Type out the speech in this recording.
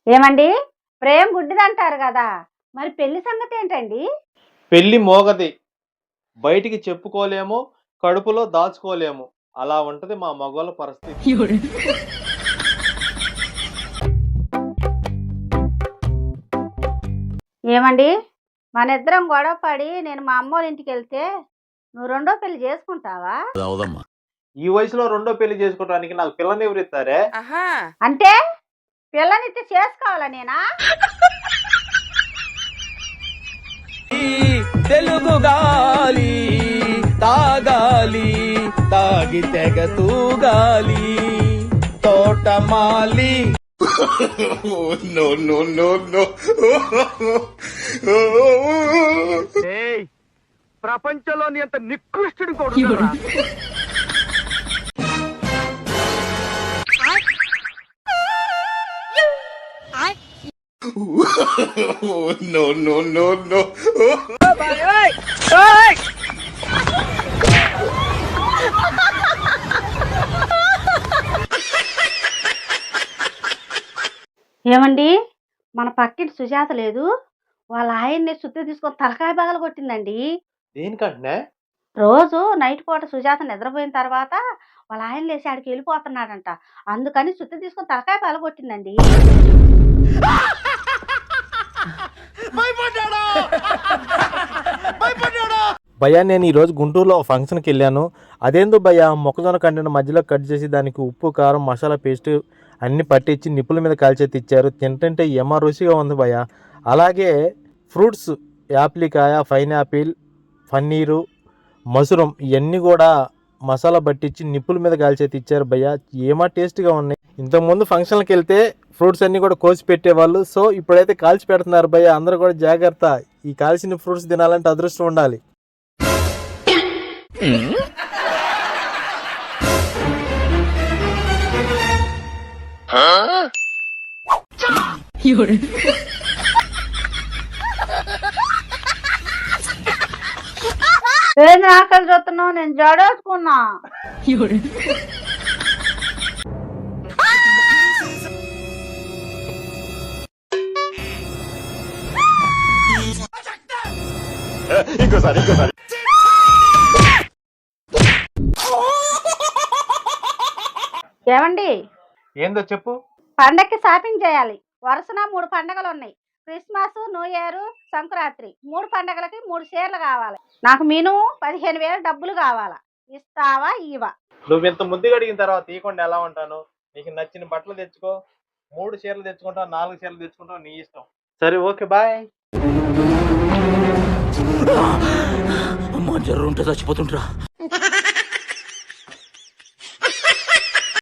ఏమండి? ప్రేమ గుడ్డిదంటారు గదా! మరి పెళ్లి సంగతేంటండి? పెళ్లి మోగది. బయటికి చెప్పుకోలేము. కడుపులో దాచుకోలేము. అలా ఉంటది మా మగోళ్ళ పరిస్థితి. ఏమండి? మనిద్దరం గొడవ పడి నేను మా అమ్మోళ్ళింటికెళ్తే, నువ్వు రెండో పెళ్లి జేసుకుంటావా? అవుదమ్మా. ఈ వయసులో రెండో పెళ్లి చేసుకోవడానికి నాకు పిల్లనెవరిత్తారే? అంటే పిల్లనిత్తే చేసుకోవాలా నేనా? తెలుగు గాలి తాగాలి తాగి తెగ తూగాలి తోటమాలి. No no no no. ప్రపంచంలోని అంత నికృష్టుడు కొడుకురా. No no no no. ఏమండి? మన పక్కింటి సుజాత లేదు? వాళ్ళ ఆయన్ని సుత్తి తీసుకొని తలకాయ పగలగొట్టిందండి. దేనికంటనే? రోజు నైట్ పూట సుజాత నిద్రపోయిన తర్వాత వాళ్ళ ఆయన లేసి ఆడికెళ్ళిపోతున్నాడంట. అందుకని సుత్తి తీసుకొని తలకాయ పగలగొట్టిందండి. భయ్యా నేను ఈరోజు గుంటూరులో ఒక ఫంక్షన్కి వెళ్ళాను. అదేందో భయ్యా మొక్కజొన్న కంటెను మధ్యలో కట్ చేసి దానికి ఉప్పు కారం మసాలా పేస్ట్ అన్నీ పట్టించి నిప్పుల మీద కాల్చేసి ఇచ్చారు. తింటుంటే ఏమో రుచిగా ఉంది భయ్యా. అలాగే ఫ్రూట్స్ యాప్లికాయ పైనాపిల్ పన్నీరు మష్రూమ్ ఇవన్నీ కూడా మసాలా పట్టించి నిప్పుల మీద కాల్చేసి ఇచ్చారు భయ్యా. ఏమో టేస్ట్గా ఉన్నాయి. ఇంతకుముందు ఫంక్షన్కి వెళ్తే ఫ్రూట్స్ అన్నీ కూడా కోసి పెట్టేవాళ్ళు. సో ఇప్పుడైతే కాల్చి పెడుతున్నారు భయ్యా. అందరూ కూడా జాగ్రత్త. ఈ కాల్చిన ఫ్రూట్స్ తినాలంటే అదృష్టం ఉండాలి. ఏంది ఆకలి చూస్తున్నావు? నేను జడేసుకున్నా. ఇంకోసారి. ఏమండి? ఏందో చెప్పు. పండక్కి షాపింగ్ చేయాలి. వరుసన 3 పండగలున్నాయి. Christmas, new year, Sankranti. 3 పండగలకి 3 చీరలు కావాలి. నాకు మినిమం 15,000 డబ్బులు కావాలా? ఇస్తావా? ఇవ్వా? నువ్వు ఇంత ముద్దుగా అడిగిన తర్వాత ఇవ్వకుండా ఎలా ఉంటాను? నీకు నచ్చిన బట్టలు తెచ్చుకో. 3 చీరలు తెచ్చుకుంటావు, 4 చీరలు తెచ్చుకుంటావు, నీ ఇష్టం. సరే ఓకే బాయ్. అమ్మా జర్రు ఉంటే చచ్చిపోతుంటరా.